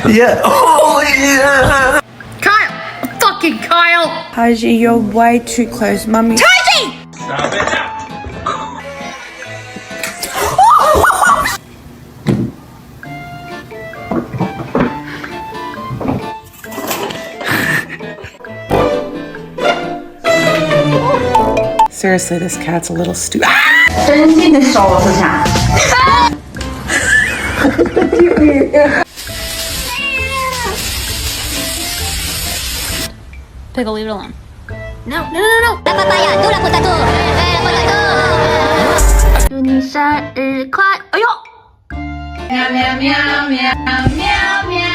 Yeah. Oh, yeah. Kyle! Fucking Kyle! Taji, you're way too close. Mummy. Taji! Stop it now. Seriously, this cat's a little stupid. 真心手指甲。Pickle, leave it alone. No. La papaya, tú la potato. potato. 祝你生日快！哎呦！喵喵喵喵喵喵喵。